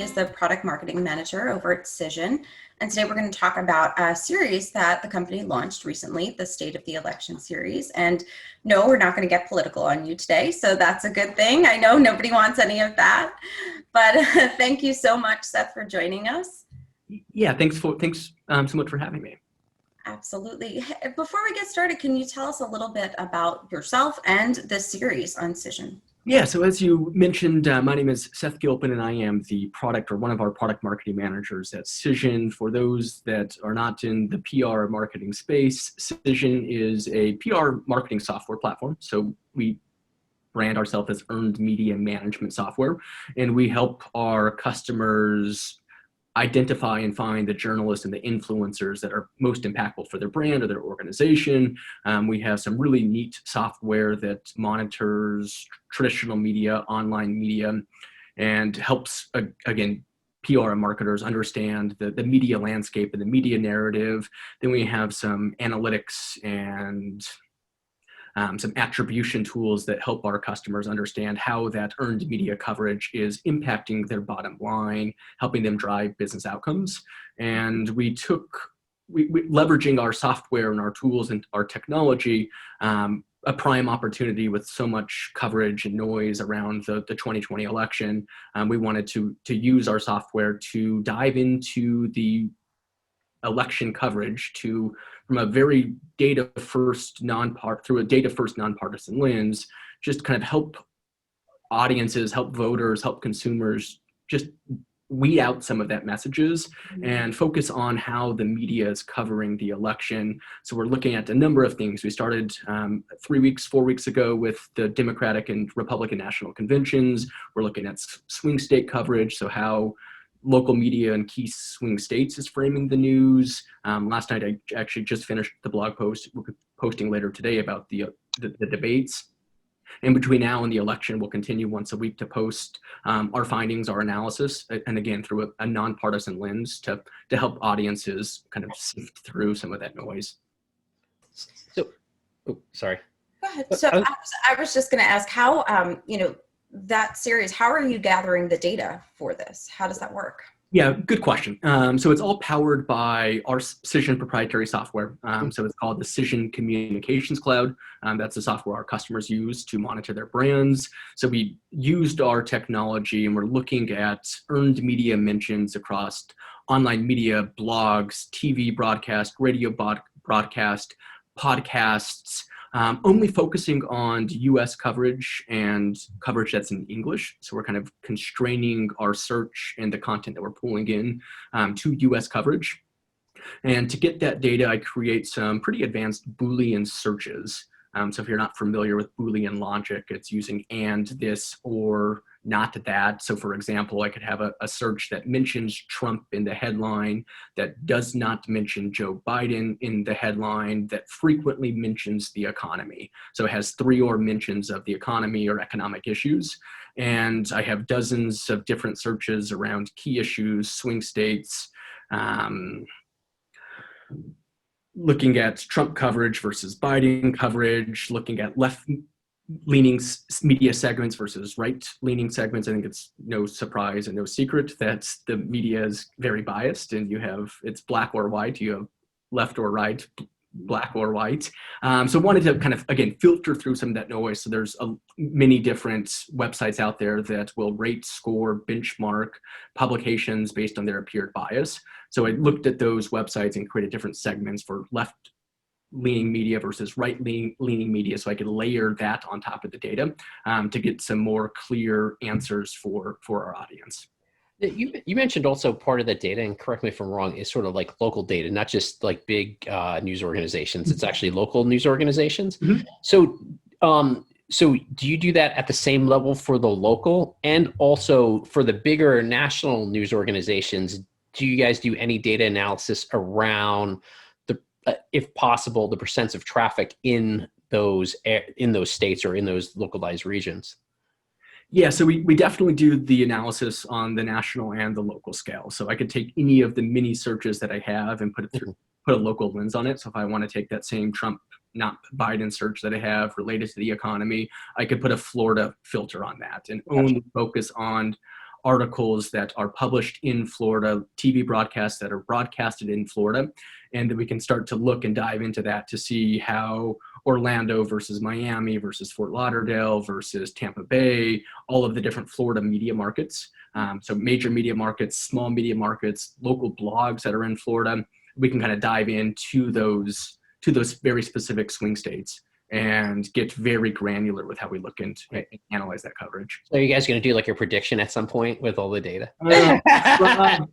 is the product marketing manager over at Cision. And today we're going to talk about a series that the company launched recently, the State of the Election series. And no, we're not going to get political on you today, so that's a good thing. I know nobody wants any of that, but thank you so much, Seth, for joining us. Yeah, thanks so much for having me. Absolutely. Before we get started, can you tell us a little bit about yourself and the series on Cision? Yeah, so as you mentioned, my name is Seth Gilpin, and I am the one of our product marketing managers at Cision. For those that are not in the PR marketing space, Cision is a PR marketing software platform. So we brand ourselves as earned media management software, and we help our customers identify and find the journalists and the influencers that are most impactful for their brand or their organization. We have some really neat software that monitors traditional media, online media, and helps, again, PR and marketers understand the media landscape and the media narrative. Then we have some analytics and some attribution tools that help our customers understand how that earned media coverage is impacting their bottom line, helping them drive business outcomes. And we leveraging our software and our tools and our technology, a prime opportunity with so much coverage and noise around the 2020 election. We wanted to use our software to dive into the election coverage from a very data-first, nonpartisan lens, just kind of help audiences, help voters, help consumers just weed out some of that messages and focus on how the media is covering the election. So we're looking at a number of things. We started 4 weeks ago with the Democratic and Republican national conventions. We're looking at swing state coverage, so how local media in key swing states is framing the news. Last night, I actually just finished the blog post we're posting later today about the debates. And between now and the election, we'll continue once a week to post our findings, our analysis, and again, through a nonpartisan lens to help audiences kind of sift through some of that noise. So, sorry. Go ahead. So I was just going to ask how, that series, how are you gathering the data for this? How does that work? Yeah, good question. So it's all powered by our Cision proprietary software. So it's called the Cision Communications Cloud. That's the software our customers use to monitor their brands. So we used our technology, and we're looking at earned media mentions across online media, blogs, TV broadcast, radio broadcast, podcasts, only focusing on US coverage and coverage that's in English. So we're kind of constraining our search and the content that we're pulling in to US coverage. And to get that data, I create some pretty advanced Boolean searches. So if you're not familiar with Boolean logic, it's using and, this, or not that. So for example, I could have a search that mentions Trump in the headline, that does not mention Joe Biden in the headline, that frequently mentions the economy. So it has 3 or mentions of the economy or economic issues. And I have dozens of different searches around key issues, swing states, looking at Trump coverage versus Biden coverage, looking at left-leaning media segments versus right-leaning segments. I think it's no surprise and no secret that the media is very biased, and it's black or white. You have left or right, black or white. So wanted to kind of, again, filter through some of that noise. So there's many different websites out there that will rate, score, benchmark publications based on their appeared bias. So I looked at those websites and created different segments for left-leaning media versus right-leaning media, so I could layer that on top of the data to get some more clear answers for our audience. You mentioned also part of that data, and correct me if I'm wrong, is sort of like local data, not just like big news organizations. It's actually local news organizations. Mm-hmm. So do you do that at the same level for the local, and also for the bigger national news organizations? Do you guys do any data analysis around if possible, the percents of traffic in those states or in those localized regions? Yeah, so we definitely do the analysis on the national and the local scale. So I could take any of the mini searches that I have and put a local lens on it. So if I want to take that same Trump, not Biden search that I have related to the economy, I could put a Florida filter on that and only focus on articles that are published in Florida, TV broadcasts that are broadcasted in Florida, and then we can start to look and dive into that to see how Orlando versus Miami versus Fort Lauderdale versus Tampa Bay, all of the different Florida media markets. So major media markets, small media markets, local blogs that are in Florida, we can kind of dive into those very specific swing states and get very granular with how we look into and analyze that coverage. So are you guys going to do like a prediction at some point with all the data?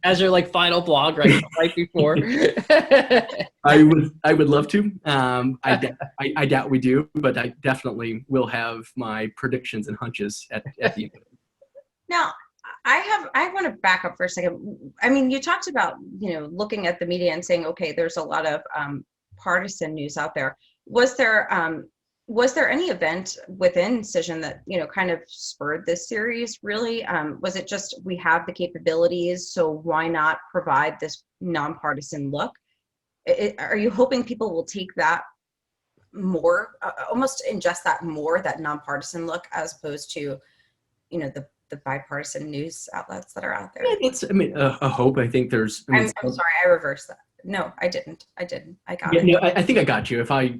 As your like final blog right before? I would love to. I doubt we do, but I definitely will have my predictions and hunches at the end of it. Now, I want to back up for a second. I mean, you talked about, looking at the media and saying, okay, there's a lot of partisan news out there. Was there any event within Cision that, kind of spurred this series really? Was it just, we have the capabilities, so why not provide this nonpartisan look? Are you hoping people will take that more, almost ingest that more, that nonpartisan look, as opposed to, the bipartisan news outlets that are out there? It's, a hope. I think there's. I'm sorry, I reversed that. No, I didn't. I got it. No, I think I got you. If I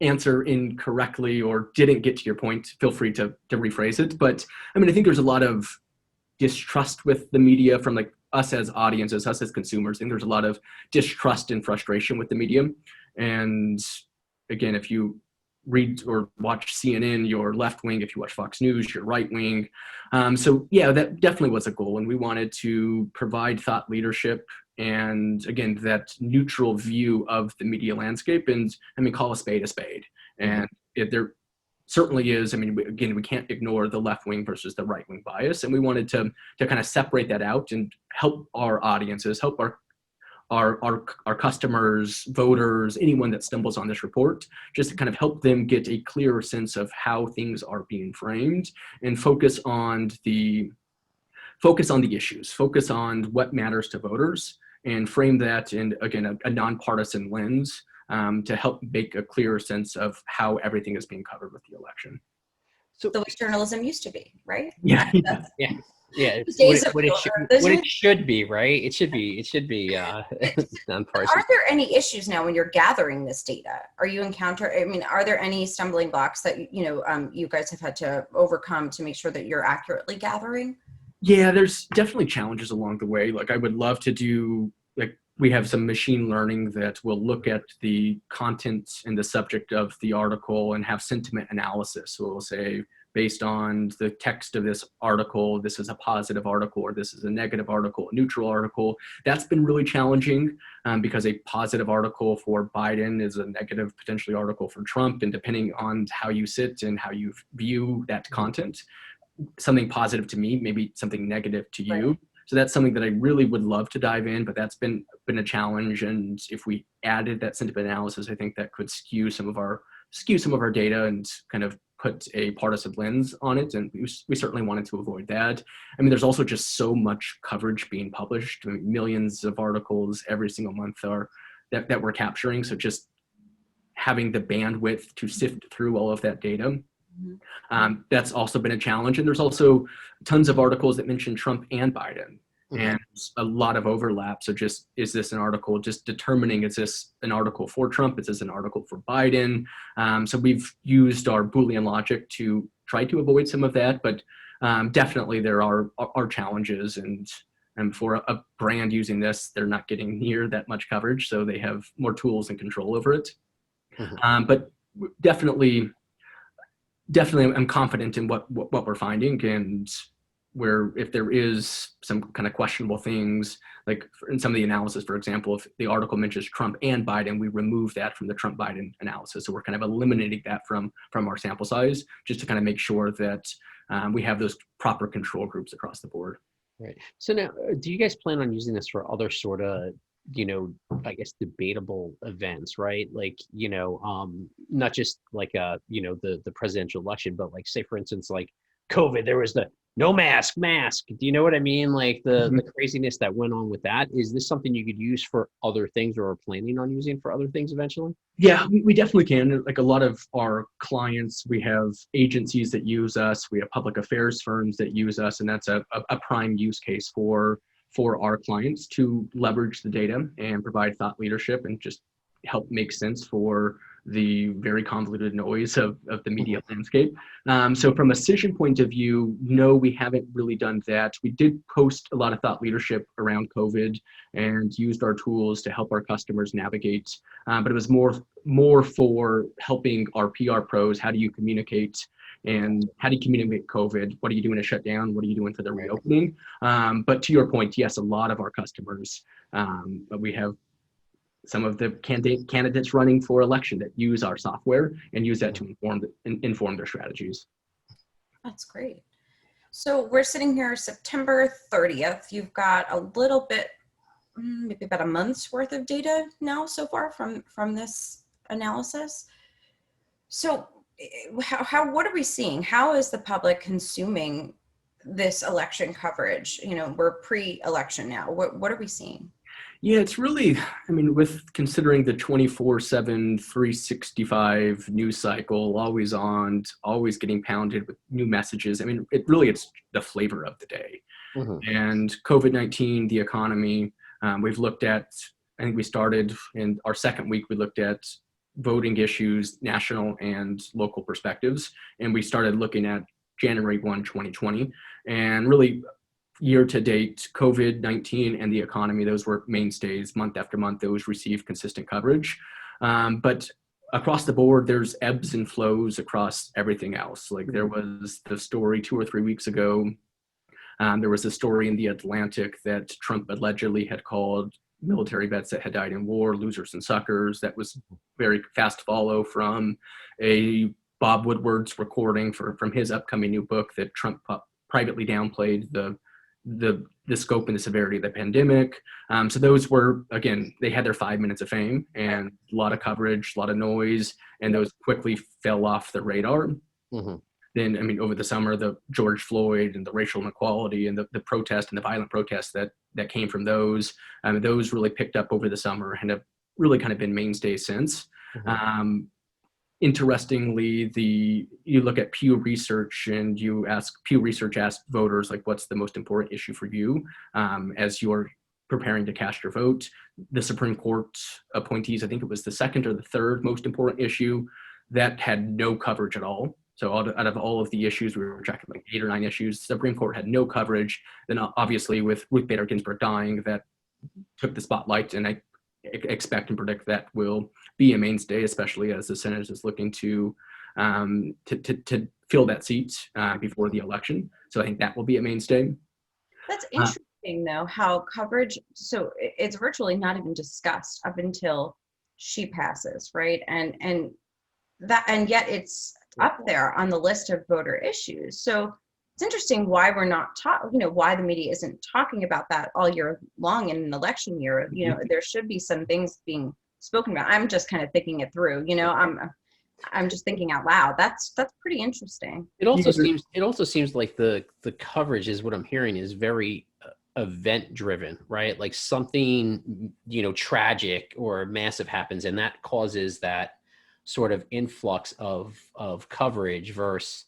answer incorrectly or didn't get to your point, feel free to rephrase it. But I think there's a lot of distrust with the media from like us as audiences, us as consumers. I think there's a lot of distrust and frustration with the media. And again, if you read or watch CNN, you're left wing. If you watch Fox News, you're right wing. So yeah, that definitely was a goal. And we wanted to provide thought leadership and again, that neutral view of the media landscape, and call a spade a spade. And there certainly is, again, we can't ignore the left wing versus the right wing bias. And we wanted to kind of separate that out and help our audiences, help our customers, voters, anyone that stumbles on this report, just to kind of help them get a clearer sense of how things are being framed and focus on the issues, focus on what matters to voters, and frame that in, again, a nonpartisan lens to help make a clearer sense of how everything is being covered with the election. So the way journalism used to be, right? Yeah. Yeah, what it should be, right? It should be nonpartisan. Are there any issues now when you're gathering this data? Are there any stumbling blocks that you guys have had to overcome to make sure that you're accurately gathering? Yeah, there's definitely challenges along the way. Like I would love to do, like we have some machine learning that will look at the content and the subject of the article and have sentiment analysis. So we'll say, based on the text of this article, this is a positive article, or this is a negative article, a neutral article. That's been really challenging because a positive article for Biden is a negative potentially article for Trump. And depending on how you sit and how you view that content, something positive to me, maybe something negative to you. Right. So that's something that I really would love to dive in, but that's been a challenge. And if we added that sentiment analysis, I think that could skew some of our data and kind of put a partisan lens on it. And we certainly wanted to avoid that. There's also just so much coverage being published. Millions of articles every single month that we're capturing. So just having the bandwidth to sift through all of that data, that's also been a challenge. And there's also tons of articles that mention Trump and Biden, and a lot of overlap. So just, is this an article, just determining, is this an article for Trump? Is this an article for Biden? So we've used our Boolean logic to try to avoid some of that, but definitely there are challenges. And for a brand using this, they're not getting near that much coverage. So they have more tools and control over it. But definitely I'm confident in what we're finding, and where if there is some kind of questionable things, like in some of the analysis, for example, if the article mentions Trump and Biden, we remove that from the Trump-Biden analysis. So we're kind of eliminating that from our sample size, just to kind of make sure that we have those proper control groups across the board. Right. So now, do you guys plan on using this for other sort of, I guess, debatable events, right? Like, not just like, the presidential election, but like, say, for instance, like COVID, there was the no mask. Do you know what I mean? Like the craziness that went on with that. Is this something you could use for other things or are planning on using for other things eventually? Yeah, we definitely can. Like a lot of our clients, we have agencies that use us, we have public affairs firms that use us, and that's a prime use case for our clients to leverage the data and provide thought leadership and just help make sense for the very convoluted noise of the media landscape. So from a Cision point of view, no, we haven't really done that. We did post a lot of thought leadership around COVID and used our tools to help our customers navigate, but it was more for helping our PR pros. How do you communicate? And how do you communicate COVID? What are you doing to shut down? What are you doing for the reopening? But to your point, yes, a lot of our customers, but we have some of the candidates running for election that use our software and use that to inform their strategies. That's great. So we're sitting here September 30th. You've got a little bit, maybe about a month's worth of data now so far from this analysis. So what are we seeing? How is the public consuming this election coverage? You know, we're pre-election now. What are we seeing? Yeah, it's really, I mean, with considering the 24/7, 365 news cycle, always on, always getting pounded with new messages. I mean, it's the flavor of the day. And COVID-19, the economy, we've looked at, I think we started in our second week, we looked at voting issues, national and local perspectives. And we started looking at January 1, 2020, and really year to date, COVID-19 and the economy, those were mainstays. Month after month, those received consistent coverage. But across the board, there's ebbs and flows across everything else. Like there was the story 2 or 3 weeks ago. There was a story in The Atlantic that Trump allegedly had called military vets that had died in war losers and suckers. That was very fast follow from a Bob Woodward's recording from his upcoming new book that Trump privately downplayed the scope and the severity of the pandemic. So those were, again, they had their 5 minutes of fame and a lot of coverage, a lot of noise, and those quickly fell off the radar. Then, I mean, over the summer, the George Floyd and the racial inequality and the protest and the violent protests that came from those really picked up over the summer and have really kind of been mainstays since. Interestingly, you look at Pew Research and Pew Research asked voters, like, what's the most important issue for you as you're preparing to cast your vote? The Supreme Court appointees, I think it was the second or the third most important issue, that had no coverage at all. So out of all of the issues, we were tracking like 8 or 9 issues. The Supreme Court had no coverage. Then obviously with Ruth Bader Ginsburg dying, that took the spotlight, and I expect and predict that will be a mainstay, especially as the Senate is looking to fill that seat before the election. So I think that will be a mainstay. That's interesting, though, how coverage, so it's virtually not even discussed up until she passes, right? And yet it's up there on the list of voter issues. So it's interesting why we're not why the media isn't talking about that all year long in an election year. There should be some things being spoken about. I'm just kind of thinking it through. I'm just thinking out loud. That's pretty interesting. It also seems like the coverage is, what I'm hearing, is very event driven, right? Like something tragic or massive happens, and that causes that sort of influx of coverage versus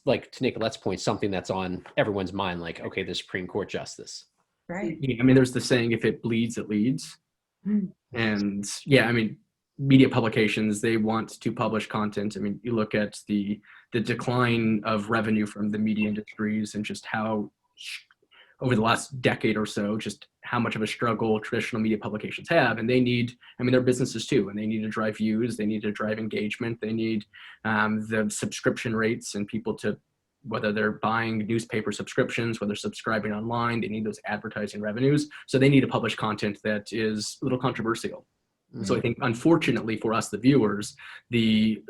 like to Nicolette's point, something that's on everyone's mind, like, okay, the Supreme Court justice. Right. I mean, there's the saying, if it bleeds, it leads. And yeah, I mean, media publications, they want to publish content. I mean, you look at the decline of revenue from the media industries and just how over the last decade or so, just how much of a struggle traditional media publications have. And they're businesses too, and they need to drive views, they need to drive engagement, they need the subscription rates and people to, whether they're buying newspaper subscriptions, whether they're subscribing online, they need those advertising revenues. So they need to publish content that is a little controversial. So I think, unfortunately for us, the viewers,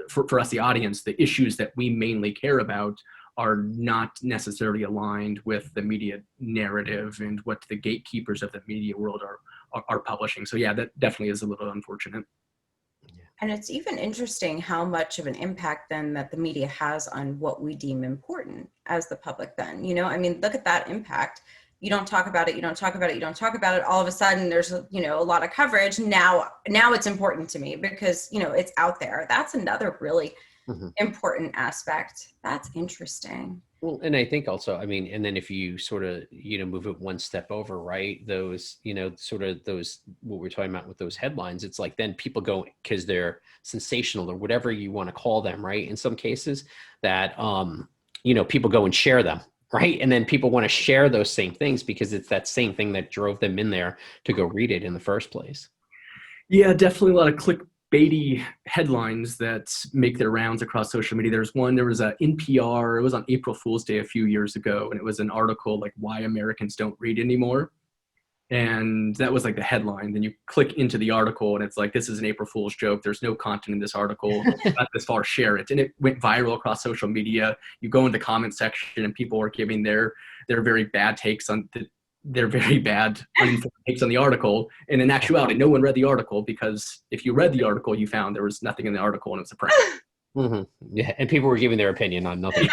for us, the audience, the issues that we mainly care about are not necessarily aligned with the media narrative and what the gatekeepers of the media world are publishing. So yeah, that definitely is a little unfortunate. And it's even interesting how much of an impact then that the media has on what we deem important as the public then, I mean, look at that impact. You don't talk about it, you don't talk about it, you don't talk about it. All of a sudden there's, a lot of coverage. Now it's important to me because, it's out there. That's another really important aspect. That's interesting. Well, and I think also, I mean, and then if you sort of, move it one step over, right? Those, sort of those, what we're talking about with those headlines, it's like then people go, because they're sensational or whatever you want to call them, right? In some cases that, people go and share them, right? And then people want to share those same things because it's that same thing that drove them in there to go read it in the first place. Yeah, definitely a lot of clickbaity headlines that make their rounds across social media. There was a NPR, it was on April Fool's Day a few years ago, and it was an article like why Americans don't read anymore. And that was like the headline. Then you click into the article and it's like, this is an April Fool's joke. There's no content in this article. Not this far, share it. And it went viral across social media. You go in the comment section and people are giving their very bad takes on their very bad uninformed takes on the article. And in actuality, no one read the article because if you read the article, you found there was nothing in the article and it was a prank. Yeah, and people were giving their opinion on nothing.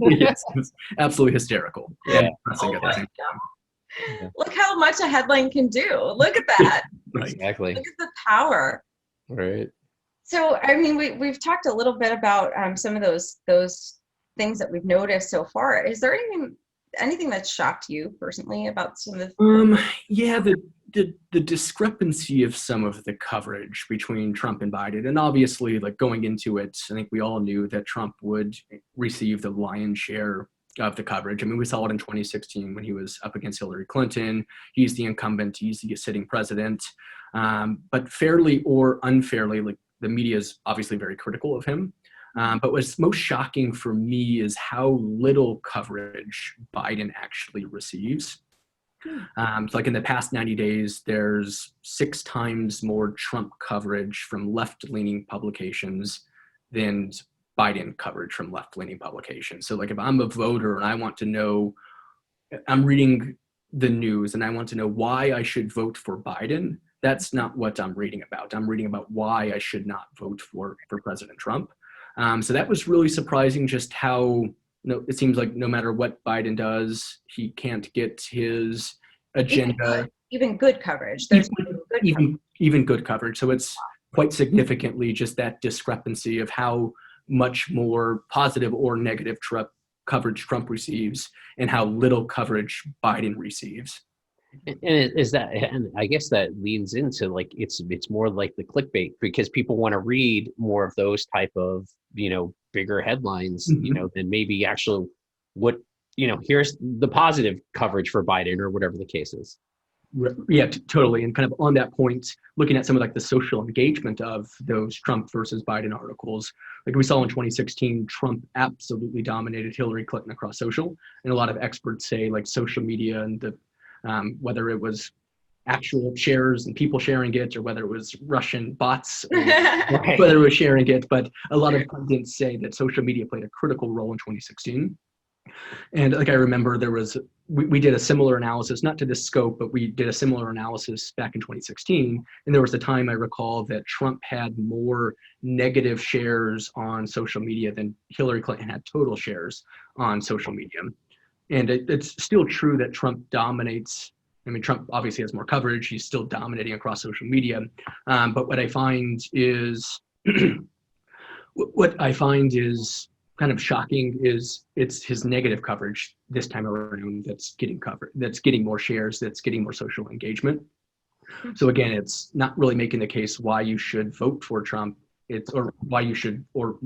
Yes, it was absolutely hysterical. Yeah. And pressing at the same time. Yeah. Look how much a headline can do. Look at that. Right. Exactly. Look at the power. Right. So, I mean, we've talked a little bit about some of those things that we've noticed so far. Is there anything that shocked you personally about some of the? Yeah, the discrepancy of some of the coverage between Trump and Biden, and obviously, like going into it, I think we all knew that Trump would receive the lion's share of the coverage. I mean, we saw it in 2016 when he was up against Hillary Clinton. He's the incumbent, he's the sitting president. But fairly or unfairly, like the media is obviously very critical of him. But what's most shocking for me is how little coverage Biden actually receives. So like in the past 90 days, there's 6 times more Trump coverage from left-leaning publications than Biden coverage from left-leaning publications. So like if I'm a voter and I want to know, I'm reading the news and I want to know why I should vote for Biden, that's not what I'm reading about. I'm reading about why I should not vote for President Trump. So that was really surprising, just how it seems like no matter what Biden does, he can't get his agenda. Even good coverage. There's even good coverage. So it's quite significantly just that discrepancy of how much more positive or negative coverage Trump receives and how little coverage Biden receives. And I guess that leans into like it's more like the clickbait because people want to read more of those type of bigger headlines than maybe actually what here's the positive coverage for Biden or whatever the case is. Yeah, totally. And kind of on that point, looking at some of like the social engagement of those Trump versus Biden articles, like we saw in 2016, Trump absolutely dominated Hillary Clinton across social. And a lot of experts say like social media and the whether it was actual shares and people sharing it or whether it was Russian bots or whether it was sharing it. But a lot of pundits say that social media played a critical role in 2016. And like I remember we did a similar analysis, not to this scope, but we did a similar analysis back in 2016. And there was a time I recall that Trump had more negative shares on social media than Hillary Clinton had total shares on social media. And it's still true that Trump dominates. I mean, Trump obviously has more coverage. He's still dominating across social media. But what I find is kind of shocking is it's his negative coverage this time around that's getting covered, that's getting more shares, that's getting more social engagement. So again, it's not really making the case why you should vote for Trump. Or why you should vote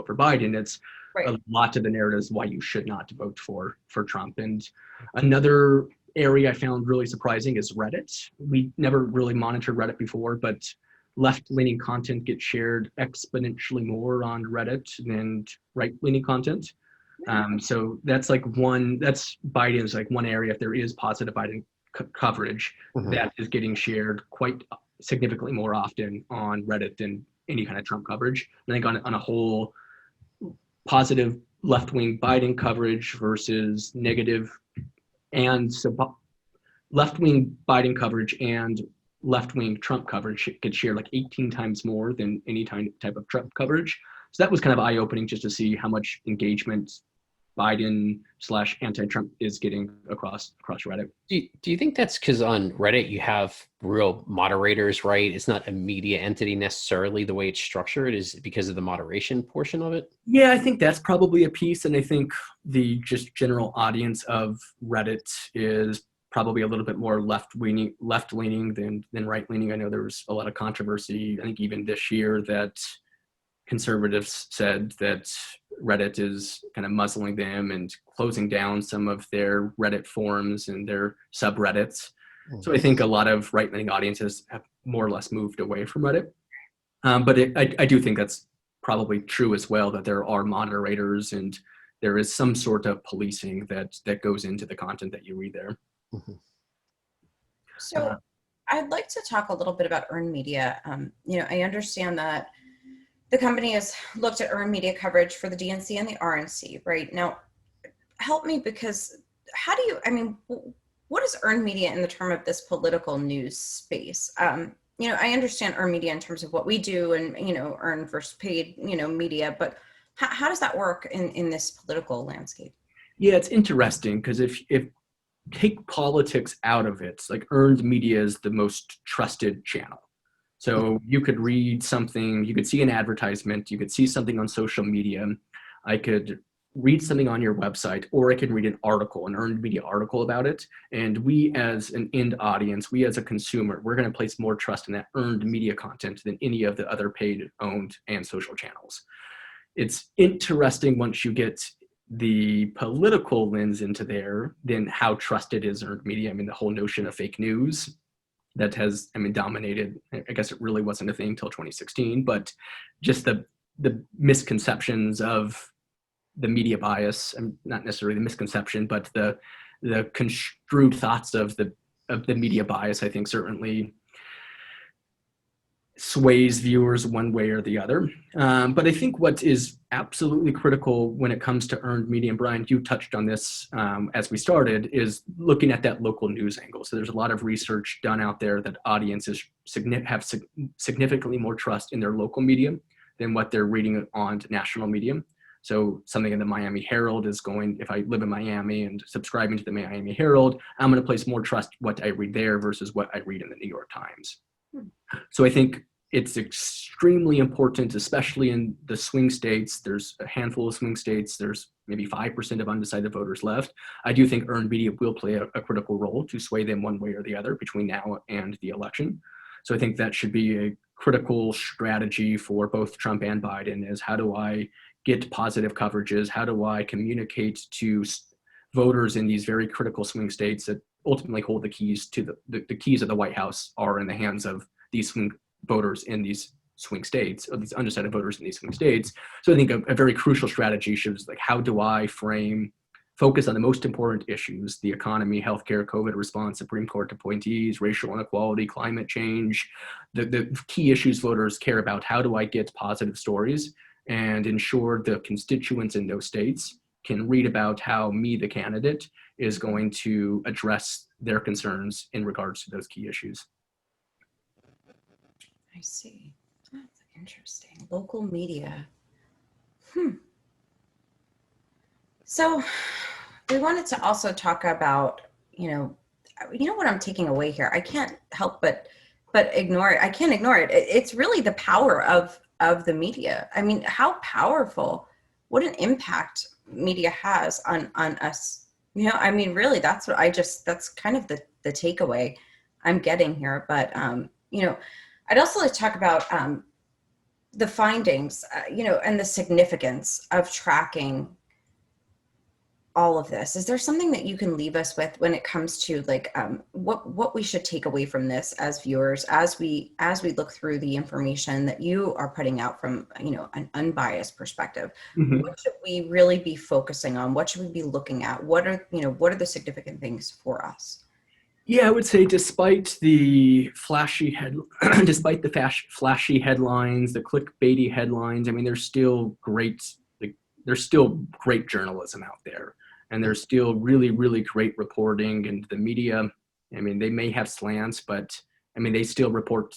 for Biden. It's right. A lot of the narratives why you should not vote for Trump. And another area I found really surprising is Reddit. We never really monitored Reddit before, but left-leaning content gets shared exponentially more on Reddit than right-leaning content. So that's Biden's like one area, if there is positive Biden coverage, that is getting shared quite significantly more often on Reddit than any kind of Trump coverage. I think on a whole, positive left-wing Biden coverage versus negative and left-wing Biden coverage and left-wing Trump coverage gets shared like 18 times more than any type of Trump coverage. So that was kind of eye-opening just to see how much engagement Biden/anti-Trump is getting across Reddit. Do you think that's because on Reddit you have real moderators, right? It's not a media entity necessarily the way it's structured. Is it because of the moderation portion of it? Yeah, I think that's probably a piece, and I think the just general audience of Reddit is probably a little bit more left-leaning than right-leaning. I know there was a lot of controversy, I think even this year, that conservatives said that Reddit is kind of muzzling them and closing down some of their Reddit forums and their subreddits. So I think a lot of right-leaning audiences have more or less moved away from Reddit. But I do think that's probably true as well, that there are moderators and there is some sort of policing that goes into the content that you read there. Mm-hmm. So I'd like to talk a little bit about earned media. I understand that the company has looked at earned media coverage for the DNC and the RNC, right? Now, help me, because what is earned media in the term of this political news space? I understand earned media in terms of what we do and, earned versus paid, media, but how does that work in this political landscape? Yeah, it's interesting because if take politics out of it, like earned media is the most trusted channel. So you could read something, you could see an advertisement, you could see something on social media. I could read something on your website, or I could read an article, an earned media article about it. And we as an end audience, we as a consumer, we're going to place more trust in that earned media content than any of the other paid, owned, and social channels. It's interesting once you get the political lens into there, then how trusted is earned media. I mean, the whole notion of fake news that has, dominated, I guess it really wasn't a thing until 2016, but just the misconceptions of the media bias, and not necessarily the misconception, but the construed thoughts of the media bias, I think certainly sways viewers one way or the other. But I think what is absolutely critical when it comes to earned media, and Brian, you touched on this as we started, is looking at that local news angle. So there's a lot of research done out there that audiences have significantly more trust in their local media than what they're reading on national media. So something in the Miami Herald is going, if I live in Miami and subscribing to the Miami Herald, I'm going to place more trust what I read there versus what I read in the New York Times. So I think it's extremely important, especially in the swing states. There's a handful of swing states. There's maybe 5% of undecided voters left. I do think earned media will play a critical role to sway them one way or the other between now and the election. So I think that should be a critical strategy for both Trump and Biden, is how do I get positive coverages? How do I communicate to voters in these very critical swing states that ultimately hold the keys to the keys of the White House are in the hands of these swing voters in these swing states, or these undecided voters in these swing states. So I think a very crucial strategy should, like, how do I focus on the most important issues: the economy, healthcare, COVID response, Supreme Court appointees, racial inequality, climate change, the key issues voters care about. How do I get positive stories and ensure the constituents in those states can read about how me, the candidate, is going to address their concerns in regards to those key issues? I see. That's interesting. Local media. So we wanted to also talk about, what I'm taking away here. I can't help but ignore it. I can't ignore it. It's really the power of the media. I mean, how powerful, what an impact media has on us. Really, that's that's kind of the takeaway I'm getting here. But, I'd also like to talk about the findings, and the significance of tracking all of this. Is there something that you can leave us with when it comes to what we should take away from this as viewers, as we look through the information that you are putting out from, an unbiased perspective? Mm-hmm. What should we really be focusing on? What should we be looking at? What are the significant things for us? Yeah, I would say despite the flashy headlines, the clickbaity headlines, there's still great journalism out there, and there's still really, really great reporting. And the media, they may have slants, but I mean, they still report,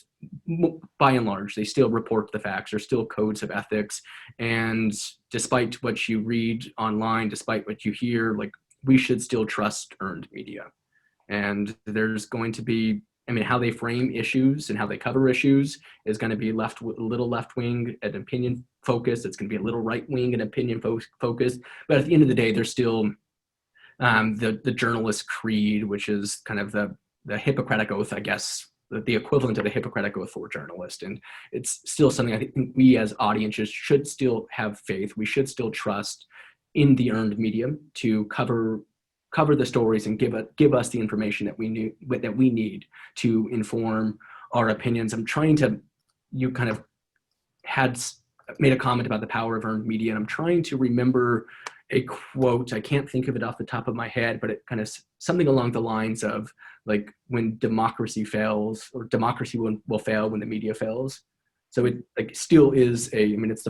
by and large, they still report the facts. There's still codes of ethics. And despite what you read online, despite what you hear, like, we should still trust earned media. And there's going to be, I mean, how they frame issues and how they cover issues is going to be a little left-wing and opinion focused. It's going to be a little right-wing and opinion focused. But at the end of the day, there's still the journalist creed, which is kind of the Hippocratic Oath, I guess, the equivalent of the Hippocratic Oath for journalists. And it's still something I think we as audiences should still have faith. We should still trust in the earned media to cover the stories and give us the information that we need to inform our opinions. You kind of made a comment about the power of earned media, and I'm trying to remember a quote. I can't think of it off the top of my head, but it kind of something along the lines of, like, when democracy fails, or democracy will fail when the media fails. So it, like, still is it's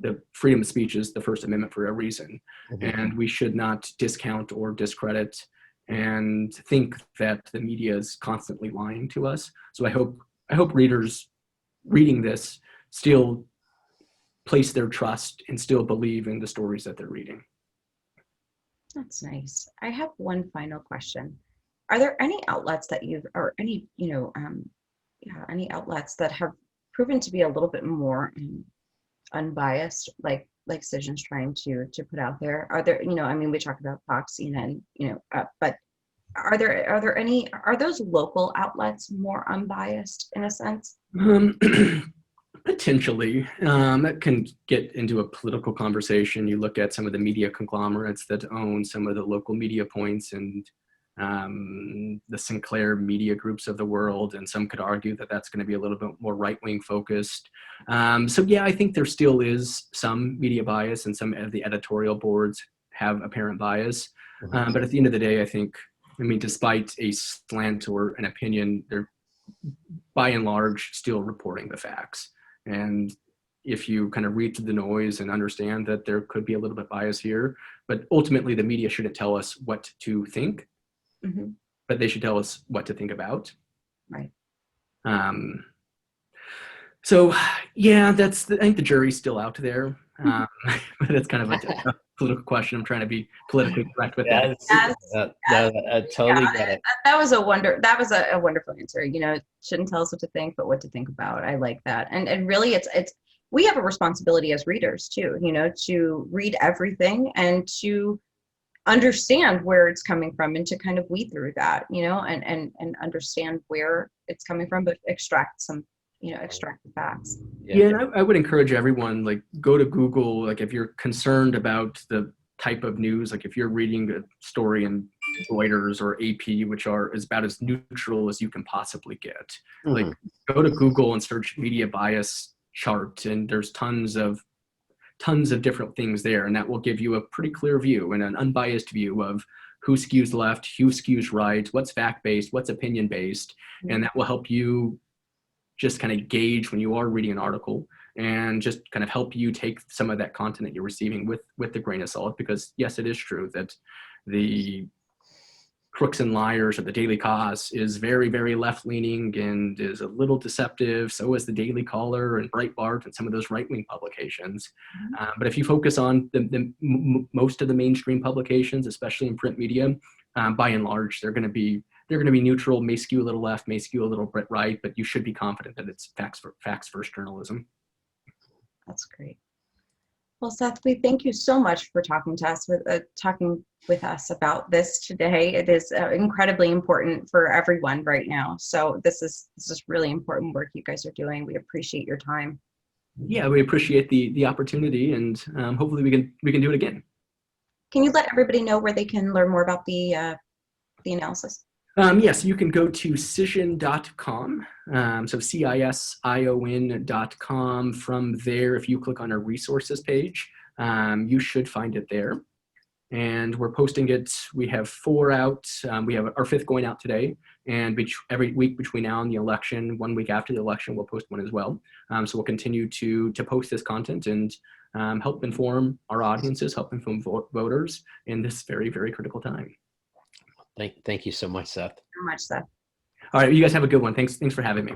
the freedom of speech is the First Amendment for a reason. Mm-hmm. And we should not discount or discredit and think that the media is constantly lying to us. So I hope readers reading this still place their trust and still believe in the stories that they're reading. That's nice. I have one final question. Are there any outlets that any outlets that have proven to be a little bit more unbiased, like Cision's trying to put out there? Are there, we talk about Fox, CNN, but are those local outlets more unbiased in a sense? Potentially. That can get into a political conversation. You look at some of the media conglomerates that own some of the local media points, and the Sinclair media groups of the world, and some could argue that that's going to be a little bit more right-wing focused. So yeah, I think there still is some media bias, and some of the editorial boards have apparent bias. But at the end of the day, I think, despite a slant or an opinion, they're by and large still reporting the facts. And if you kind of read through the noise and understand that there could be a little bit bias here, but ultimately the media shouldn't tell us what to think. Mm-hmm. But they should tell us what to think about. Right. So yeah, I think the jury's still out there. But it's kind of a political question. I'm trying to be politically correct with that. I totally get it. That was a wonderful answer. Shouldn't tell us what to think, but what to think about. I like that. And really, it's we have a responsibility as readers too. To read everything and to understand where it's coming from, and to kind of weed through that, and understand where it's coming from, but extract the facts. Yeah, and I would encourage everyone, like, go to Google, like, if you're concerned about the type of news, like if you're reading a story in Reuters or AP, which is about as neutral as you can possibly get, like, go to Google and search media bias chart, and there's tons of different things there, and that will give you a pretty clear view and an unbiased view of who skews left, who skews right, what's fact-based, what's opinion-based, and that will help you just kind of gauge when you are reading an article, and just kind of help you take some of that content that you're receiving with the grain of salt. Because yes, it is true that the Crooks and Liars or the Daily Kos is very, very left-leaning and is a little deceptive. So is the Daily Caller and Breitbart and some of those right-wing publications. But if you focus on the most of the mainstream publications, especially in print media, by and large, they're going to be neutral, may skew a little left, may skew a little bit right, but you should be confident that it's facts first journalism. That's great. Well, Seth, we thank you so much for talking with us about this today. It is incredibly important for everyone right now. So this is really important work you guys are doing. We appreciate your time. Yeah, we appreciate the opportunity, and hopefully we can do it again. Can you let everybody know where they can learn more about the analysis? Yes, you can go to cision.com, so CISION.com. From there, if you click on our resources page, you should find it there. And we're posting it. We have 4 out. We have our 5th going out today. And every week between now and the election, 1 week after the election, we'll post one as well. So we'll continue to post this content and help inform our audiences, help inform voters in this very, very critical time. Thank you so much, Seth. So much, Seth. All right, you guys have a good one. Thanks for having me.